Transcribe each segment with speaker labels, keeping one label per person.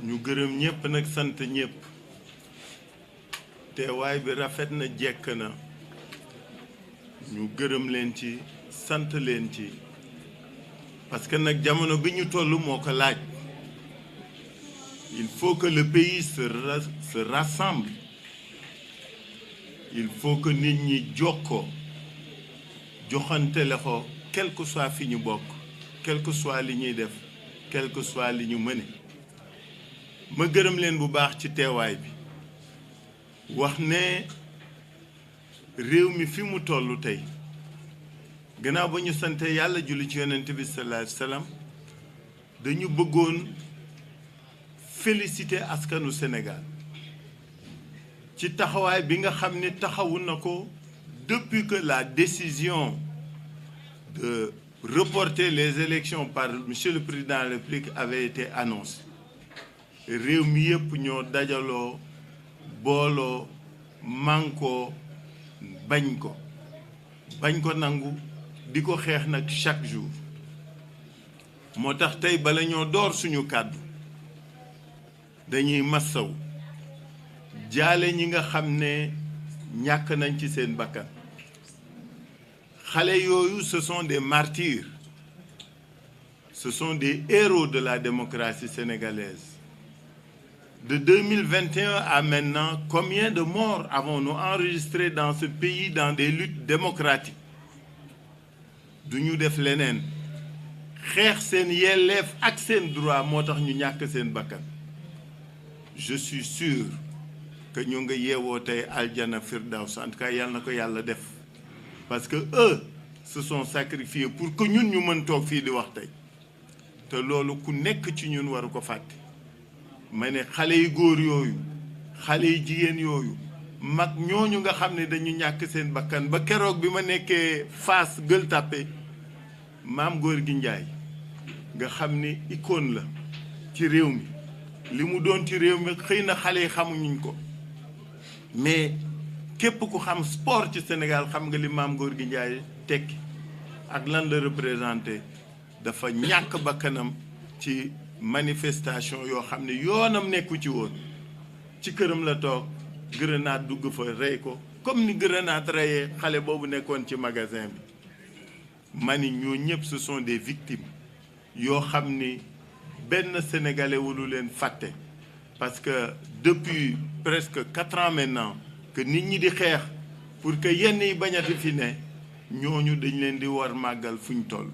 Speaker 1: ñu gërëm ñépp nag sant ñépp teewaay bi rafet na jekk na ñu gërëm leen ci sant leen ci parce que nag jamono bi ñu toll moo ko laaj il faut que le pays se rassemble il faut que nit ñi jokkoo joxante loxo quel que soit fi ñu bokk quel que soit li ñuy def quel que soit li ñu mëne ma gërëm leen bu baax ci teewaay bi wax ne réew mi fi mu tollu tey gannaaw ba ñu sante yàlla julli ci yonent bi sallallahu alayhi wa sallam dañu bëggoon féliciter askanu Sénégal ci taxawaay bi nga xam ni taxawu na ko depuis que la décision de reporter les élections par monsieur le président de la République avait été annoncée réew mi yëpp ñoo dajaloo booloo mànkoo bañ ko nangu di ko xeex nag chaque jour moo tax tey bala ñoo door suñu kàddu dañuy massaw jaale ñi nga xam ne ñàkk nañ ci seen bakkan xale yooyu ce sont des martyrs ce sont des héros de la démocratie sénégalaise de 2021 à maintenant, combien de morts avons-nous enregistrés dans ce pays dans des luttes démocratiques duñu def leneen xeex seen yelleef ak seen droit moo tax ñu ñàkk seen bakkan je suis sûr que ñu nga yeewoo tey aljana firdaws en tout cas yàlla na ko yàlla def parce que eux se sont sacrifiés pour que ñun ñu mën toog fii di wax tey te loolu ku nekk ci ñun waru ko fàtte ma ne xale yu góor yooyu xale yu jigéen yooyu mag ñooñu nga xam ne dañu ñàkk seen bakkan ba keroog bi ma nekkee Fass Gueule Tapée maam góor gi Njaay nga xam ni icône la ci réew mi li mu doon ci réew mi xëy na xale yi xamuñu ko mais képp ku xam sport ci Sénégal xam nga li maam góor gi Njaay tekki ak lan la représenté dafa ñàkk bakkanam ci manifestation yoo xam ne yoonam nekku ci woon ci këram la toog grenade dugg fa rey ko comme ni grenade reyee xale boobu nekkoon ci magasin bi mani ñoo ñëpp ce sont des victimes yoo xam ni benn sénégalais wulu leen fàtte parce que depuis presque 4 ans maintenant que nit ñi di xeex pour que yenn yi bañati fi ne ñooñu dañ leen di war màggal fuñ toll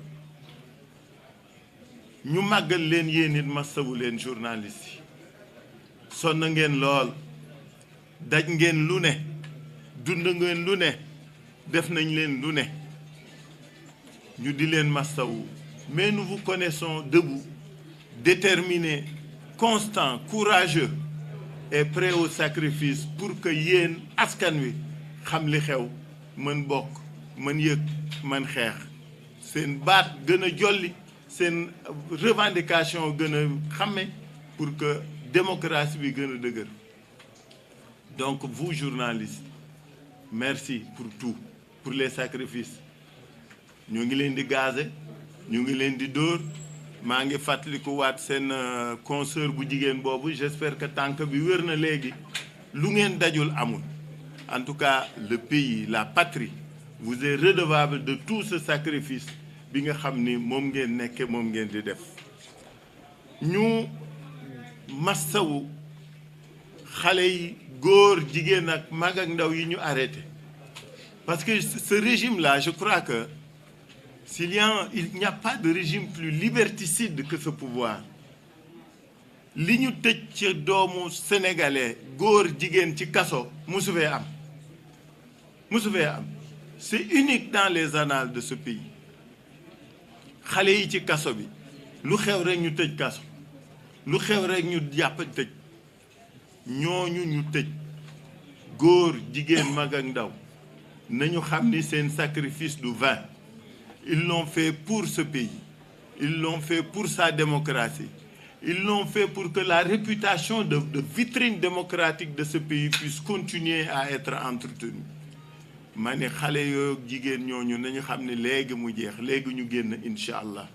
Speaker 1: ñu màggal leen yéen it masawu leen journaliste yi sonn ngeen lool daj ngeen lu ne dund ngeen lu ne def nañ leen lu ne ñu di leen masawu mais nous vous connaissons debout déterminés constants courageux et prêts au sacrifice pour que yéen askan wi xam li xew mën bokk mën yëg mën xeex seen baat gën a jolli seen revendication gën a xame pour que démocratie bi gën a dëgër donc vous journalistes merci pour tout pour les sacrifices ñu ngi leen di gazer ñu ngi leen di dóor maa ngi fàttaliku waat seen consoeur bu jigéen boobu j'espère que tànk bi wér na léegi lu ngeen dajul amul en tout cas le pays la patrie vous est redevable de tout ce sacrifice bi nga xam ni moom ngeen nekke moom ngeen di def ñu massawu xale yi góor jigéen ak mag ak ndaw yi ñu arrêté parce que ce régime là je crois que il n'y a pas de régime plus liberticide que ce pouvoir li ñu tëj ci doomu sénégalais góor jigéen ci kaso musu fee am c'est unique dans les annales de ce pays xale yi ci kaso bi lu xew rek ñu tëj kaso lu xew rek ñu jàpp tëj ñooñu ñu tëj góor jigéen mag ak ndaw nañu xam ni seen sacrifice du vain ils l'ont fait pour ce pays ils l'ont fait pour sa démocratie ils l'ont fait pour que la réputation de vitrine démocratique de ce pays puisse continuer à être entretenue ma ne xale yoo jigéen ñooñu nañu xam ne léegi mu jeex léegi ñu génn incha allah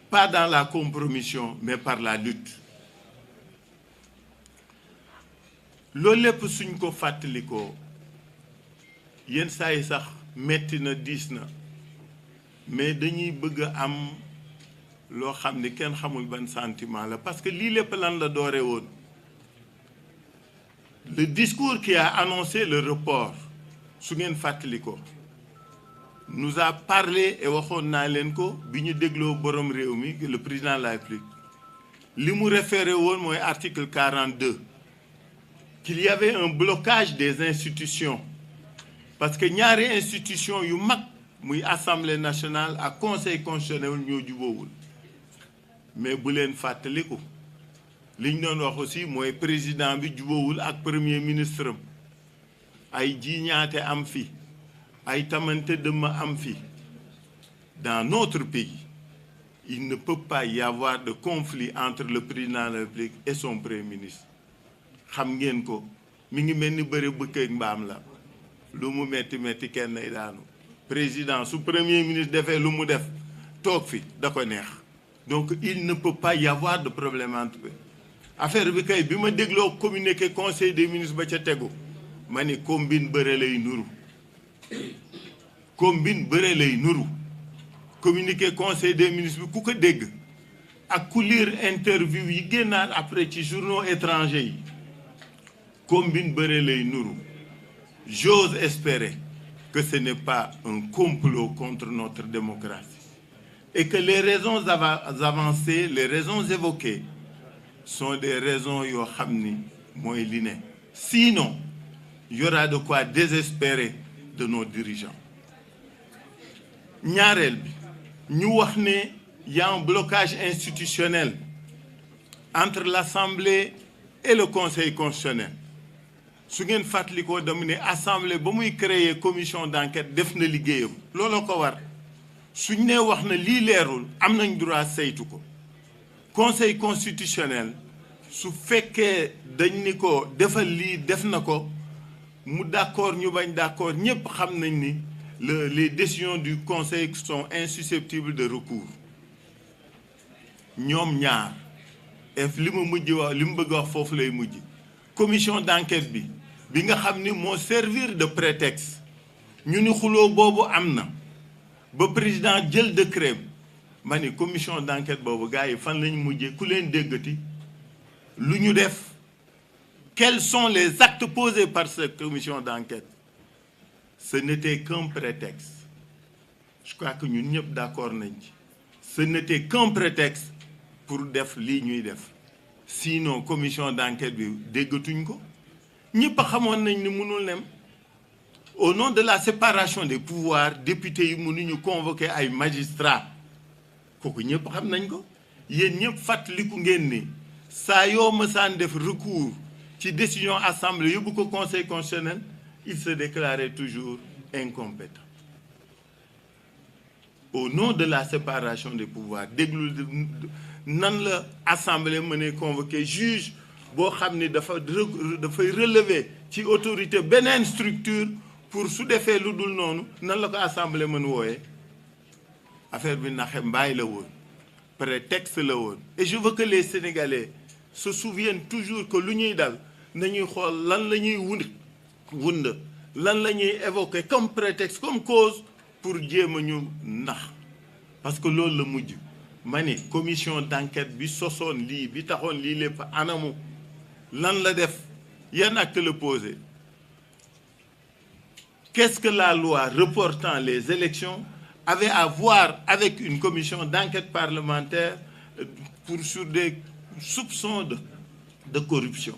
Speaker 1: pas dans la compromission mais par la lutte loolu lépp suñ ko fàttalikoo yenn saa yi sax metti na diis na mais dañuy bëgg a am loo xam ni kenn xamul ban sentiment la parce que lii lépp lan la doore woon le discours qui a annoncé le report su ngeen fàttalikoo nous a parlé et waxoon naa leen ko bi ñu dégloo borom réew mi le président de la République li mu référé woon mooy article 42 qu'il y avait un blocage des institutions parce que ñaari institution yu mag muy assemblée nationale ak conseil constitutionnel ñoo juboowul mais bu leen fàttaliku li ñu doon wax aussi mooy président bi juboowul ak premier ministre am ay jiiñaate am fi ay tamante dëmm am fi dans notre pays il ne peut pas y avoir de conflit entre le président de la République et son premier ministre xam ngeen ko mi ngi mel ni bëre bëkk ak mbaam la lu mu metti metti kenn ay daanu président su premier ministre defee lu mu def toog fi da ko neex donc il ne peut pas y avoir de problème entre eux affaire bi kay bi ma dégloo communiqué conseil des ministres ba ca tegu ma ni combine bëre lay nuru combine bëre lay nuru communiqué conseil des ministres bi ku ko dégg ak ku lire interview yi génnaat après ci journaux étrangers yi combine bëre lay nuru j'ose espérer que ce n'est pas un complot contre notre démocratie et que les raisons avancées les raisons évoquées sont des raisons yoo xam ni mooy li ne sinon il y aura de quoi désespérer de nos dirigeants ñaareel bi ñu wax ne y a un blocage institutionnel entre l'Assemblée et le Conseil constitutionnel su ngeen fàttalikoo dama ne Assemblée ba muy créer commission d'enquête def na liggéeyam looloo ko war suñ nee wax na lii leerul am nañ droit saytu ko Conseil constitutionnel su fekkee dañ ni ko defal lii def na ko mu d'accord ñu bañ d'accord ñépp xam nañ ni les décisions du Conseil sont insusceptibles de recours ñoom ñaar li ma mujj wax li mu bëgg wax foofu lay mujj commission d'enquête bi nga xam ni moo servir de prétexte ñu ni xuloo boobu am na ba président jël décret ma ni commission d'enquête boobu gars yi fan lañu mujjee ku leen déggati lu ñu def quels sont les actes posés par cette commission d'enquête ce n'était qu'un prétexte je crois que ñun ñëpp d'accord nañ ci ce n'était qu'un prétexte pour def lii ñuy def sinon commission d'enquête bi déggatuñ ko ñëpp xamoon nañ ni mënul nem au nom de la séparation des pouvoirs députés yi mënuñu convoquer ay magistrats kooku ñëpp xam nañ ko yéen ñëpp fàttaliku ngeen ni saa yoo mësaan def recours ci décision assemblée yóbbu ko conseil constitutionnel il se déclarait toujours incompétent au nom de la séparation des pouvoirs déglu nan la assemblée mënee convoquer juge boo xam ni dafay relever ci autorité beneen structure pour su defee lu dul noonu nan la ko assemblée mën wooyee affaire bi naxe mbaay la woon prétexte la woon et je veux que les Sénégalais se souviennent toujours que lu ñuy dal nañuy xool lan la ñuy wund lan la ñuy évoquer comme prétexte comme cause pour jéem a ñu nax parce que loolu la mujj ma ni commission d'enquête bi sosoon lii bi taxoon lii lépp anamu lan la def yan acte la posé qu'est-ce que la loi reportant les élections avait à voir avec une commission d'enquête parlementaire sur des soupçons de corruption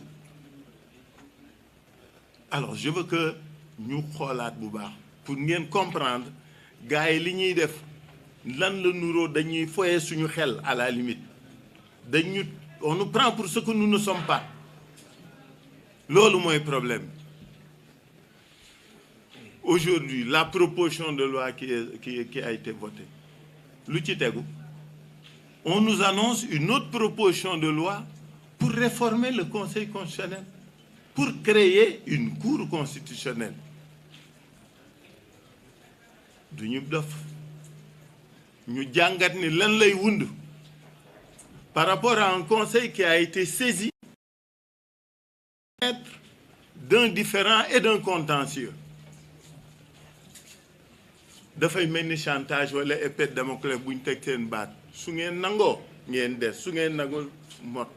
Speaker 1: alors je veux que ñu xoolaat bu baax pour ngeen comprendre gars yi li ñuy def lan la nuroo dañuy foye suñu xel à la limite on nous prend pour ce que nous ne sommes pas loolu mooy problème aujourd'hui la proposition de loi qui a été votée lu ci tegu on nous annonce une autre proposition de loi pour réformer le Conseil constitutionnel pour créer une cour constitutionnelle du ñu def ñu jàngat ni lan lay wund par rapport à un conseil qui a été saisi d'un différend et d'un contentieux dafay mel ni chantage wala épée de Damoclès bu ñu teg seen baat su ngeen nangoo ngeen des su ngeen nangul mot.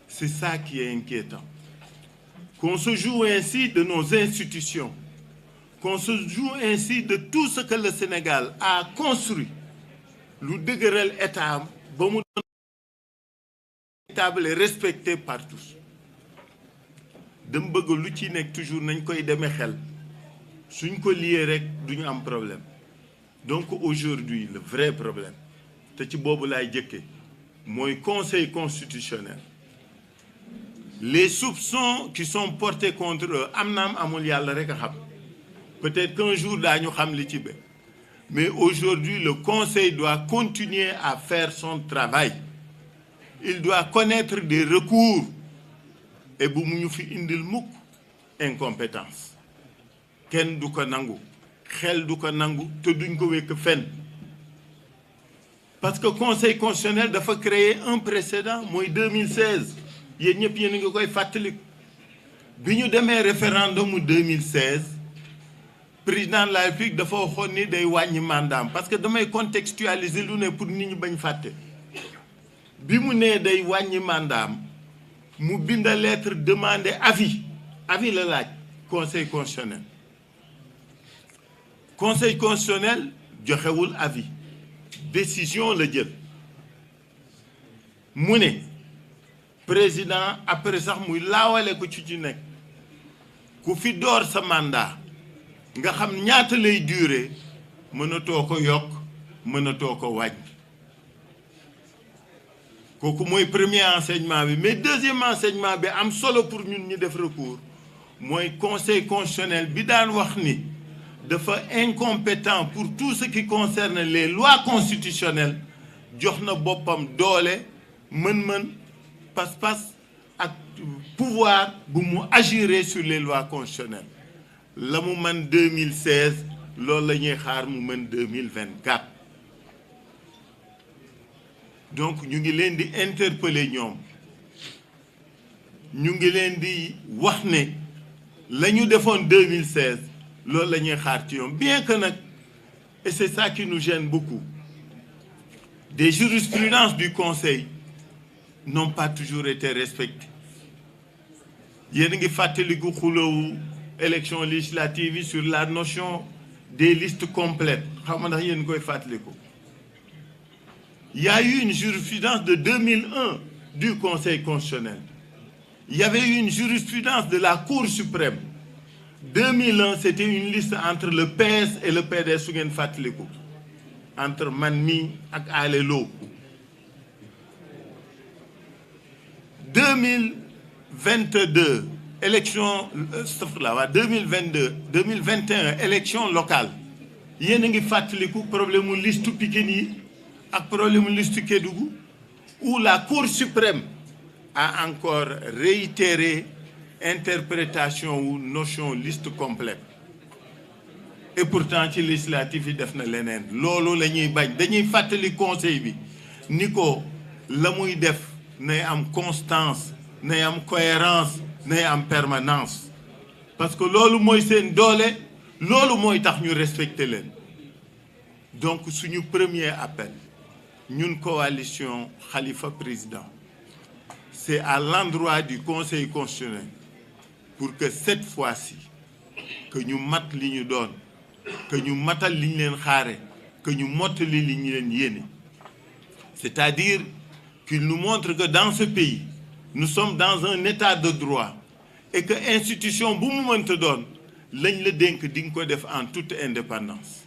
Speaker 1: C'est ça qui est inquiétant. Qu'on se joue ainsi de nos institutions, qu'on se joue ainsi de tout ce que le Sénégal a construit lu dëgëral état ba mu stable et respecté par tous. Dama bëgg lu ci nekk toujours nañ koy demee xel suñ ko lié rek duñu am problème. Donc aujourd'hui le vrai problème te ci boobu laay jëkke mooy conseil constitutionnel. Les soupçons qui sont portés contre eux am naam amul yàlla rek a xam peut-être qu'un jour daañu xam li ci be mais aujourd'hui le conseil doit continuer à faire son travail. Il doit connaître des recours et bu mu ñu fi indil mukk incompétence kenn du ko nangu xel du ko nangu te duñ ko wekk fenn parce que conseil constitutionnel dafa créer un précédent mooy 2016 yéen ñëpp yéen a ngi koy fàttaliku bi ñu demee référendum mu 2016 président de la République dafa waxoon ni day wàññi mandaam parce que damay contextualiser lu ne pour nit ñi bañ fàtte bi mu nee day wàññi mandaam mu bind lettre demander avis la laaj conseil constitutionnel joxewul avis décision la jël mu ne président après sax muy laawale ko ci nekk ku fi door sa mandat nga xam ñaata lay durer mënatoo ko yokk mënatoo ko wàññi kooku mooy premier enseignement bi mais deuxième enseignement bi am solo pour ñun ñu def recours mooy conseil constitutionnel bi daan wax ni dafa incompétent pour tout ce qui concerne les lois constitutionnelles jox na boppam doole mën-mën pas-pas ak pouvoir bu mu agir sur les lois constitutionnelles la mu mën 2016 loolu la ñuy xaar mu mën 2024. Donc ñu ngi leen di interpeller ñoom ñu ngi leen di wax ne la ñu defoon 2016 loolu la ñuy xaar ci ñoom bien que nag et c'est ça qui nous gêne beaucoup des jurisprudences du conseil n'ont pas toujours été respectées yéen a ngi fàttaliku xulóowu élection législative yi sur la notion des listes complètes xam nga ndax yéen koy fàttaliku. Il y a eu une jurisprudence de 2001 du Conseil constitutionnel. Il y avait eu une jurisprudence de la Cour suprême. 2001, c'était une liste entre le PS et le PDS su ngeen fàttaliku entre man mi ak Ale Lo. 2022 élection 2021 élection locale yéen a ngi fàttaliku problème mu liste Pikine yi ak problème liste Kédougou où la Cour suprême a encore réitéré interprétation ou notion liste complète et pourtant ci législatif yi def na leneen loolu la ñuy bañ dañuy fàttali conseil bi ni ko la muy def nay am constance nay am cohérence nay am permanence parce que loolu mooy seen doole loolu mooy tax ñu respecter leen donc suñu premier appel ñun coalition Khalifa président c'est à l'endroit du Conseil constitutionnel pour que cette fois-ci que ñu mat li ñu doon que ñu matal li ñu leen xaare que ñu mottali li ñu leen yéene c'est-à-dire qu'il nous montre que dans ce pays nous sommes dans un état de droit et que institution bu mu mënta doon lañ la dénk di nga ko def en toute indépendance